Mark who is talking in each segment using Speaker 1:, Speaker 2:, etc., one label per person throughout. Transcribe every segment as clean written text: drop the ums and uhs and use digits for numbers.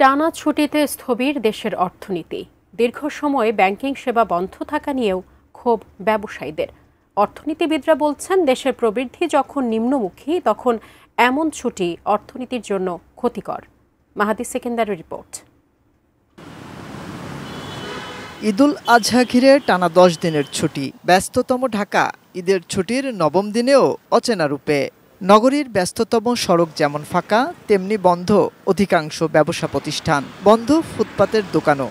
Speaker 1: টানা ছুটিতে স্থবির দেশের অর্থনীতি। দীর্ঘ সময় ব্যাংকিং সেবা বন্ধ থাকা নিয়েও ক্ষোভ ব্যবসায়ীদের। অর্থনীতিবিদরা বলছেন, দেশের প্রবৃদ্ধি যখন নিম্নমুখী তখন এমন ছুটি অর্থনীতির জন্য ক্ষতিকর। মাহাদি সেকেন্দারের রিপোর্ট।
Speaker 2: ঈদুল আজহা ঘিরে টানা 10 দিনের ছুটি। ব্যস্ততম ঢাকা ঈদের ছুটির নবম দিনেও অচেনা রূপে। নগরীর ব্যস্ততম সড়ক যেমন ফাঁকা, তেমনি বন্ধ অধিকাংশ ব্যবসা প্রতিষ্ঠান, বন্ধ ফুটপাতের দোকানও।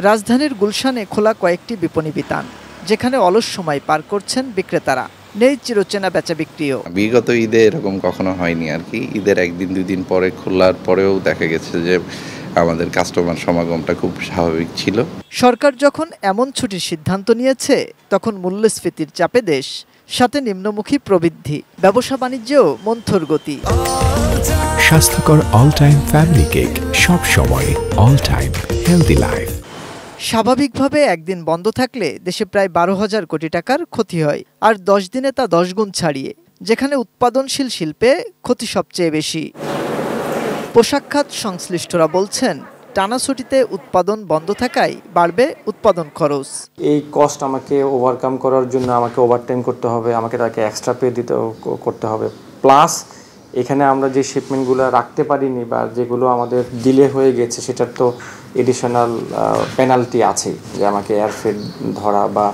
Speaker 2: রাজধানীর গুলশানে খোলা কয়েকটি বিপণী বিতান, যেখানে অলস সময় পার করছেন বিক্রেতারা। নেই চিরচেনা বেচা বিক্রিও।
Speaker 3: বিগত ঈদে এরকম কখনো হয়নি আর কি। ঈদের একদিন দুই দিন পরে খোলার পরেও দেখা গেছে যে আমাদের কাস্টমার সমাগমটা খুব স্বাভাবিক ছিল।
Speaker 2: সরকার যখন এমন ছুটির সিদ্ধান্ত নিয়েছে, তখন মূল্যস্ফীতির চাপে দেশ, সাথে নিম্নমুখী প্রবৃদ্ধি, ব্যবসা বাণিজ্যেও মন্থর গতি।
Speaker 4: স্বাস্থ্যকর অল টাইম ফ্যামিলি কেক, সব সময় অল টাইম হেলদি লাইফ।
Speaker 2: স্বাভাবিকভাবে একদিন বন্ধ থাকলে দেশে প্রায় 12,000 কোটি টাকার ক্ষতি হয়, আর 10 দিনে তা 10 গুণ ছাড়িয়ে। যেখানে উৎপাদনশীল শিল্পে ক্ষতি সবচেয়ে বেশি। পোশাক খাত সংশ্লিষ্টরা বলছেন, টানা ছুটিতে উৎপাদন বন্ধ থাকায় বাড়বে উৎপাদন খরচ।
Speaker 5: এই কস্ট আমাকে ওভারকাম করার জন্য আমাকে ওভারটাইম করতে হবে, আমাকে তাকে এক্সট্রা পে করতে হবে। প্লাস এখানে আমরা যে শিপমেন্টগুলো রাখতে পারিনি বা যেগুলো আমাদের ডিলে হয়ে গেছে, সেটার তো এডিশনাল পেনাল্টি আছে, যে আমাকে এয়ারফেয়ার ধরা বা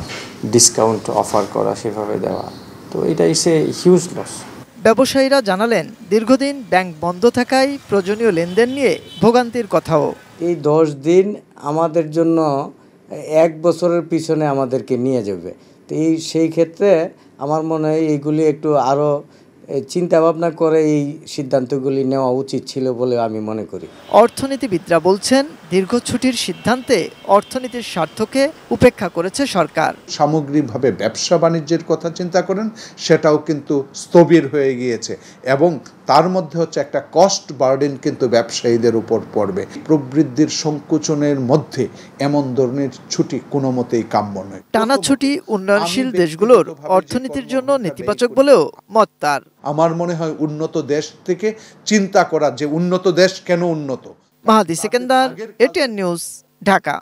Speaker 5: ডিসকাউন্ট অফার করা, সেভাবে দেওয়া। তো এটা ইস এ হিউজ লস।
Speaker 2: ব্যবসায়ীরা জানালেন, দীর্ঘদিন ব্যাংক বন্ধ থাকায় প্রয়োজনীয় লেনদেন নিয়ে ভোগান্তির কথাও।
Speaker 6: এই 10 দিন আমাদের জন্য 1 বছরের পিছনে আমাদেরকে নিয়ে যাবে। তো সেই ক্ষেত্রে আমার মনে হয় এইগুলি একটু আরও চিন্তা ভাবনা করে এই সিদ্ধান্তগুলি নেওয়া উচিত ছিল বলে আমি মনে করি।
Speaker 2: অর্থনীতিবিদরা বলছেন, দীর্ঘ ছুটির সিদ্ধান্তে অর্থনীতির স্বার্থকে উপেক্ষা করেছে সরকার।
Speaker 7: সামগ্রিকভাবে ব্যবসা বাণিজ্যের কথা চিন্তা করেন, সেটাও কিন্তু স্থবির হয়ে গিয়েছে, এবং তার মধ্যে হচ্ছে একটা কস্ট বার্ডেন কিন্তু ব্যবসায়ীদের উপর পড়বে। প্রবৃদ্ধির সংকোচনের মধ্যে এমন ধরনের ছুটি কোনো মতেই কাম্য নয়।
Speaker 2: টানা ছুটি উন্নয়নশীল দেশগুলোর অর্থনীতির জন্য নেতিবাচক বলেও মত তার।
Speaker 7: আমার মনে হয় উন্নত দেশ থেকে চিন্তা করা, যে উন্নত দেশ কেন উন্নত।
Speaker 2: মাহাদি সেকেন্দার, এটিএন নিউজ, ঢাকা।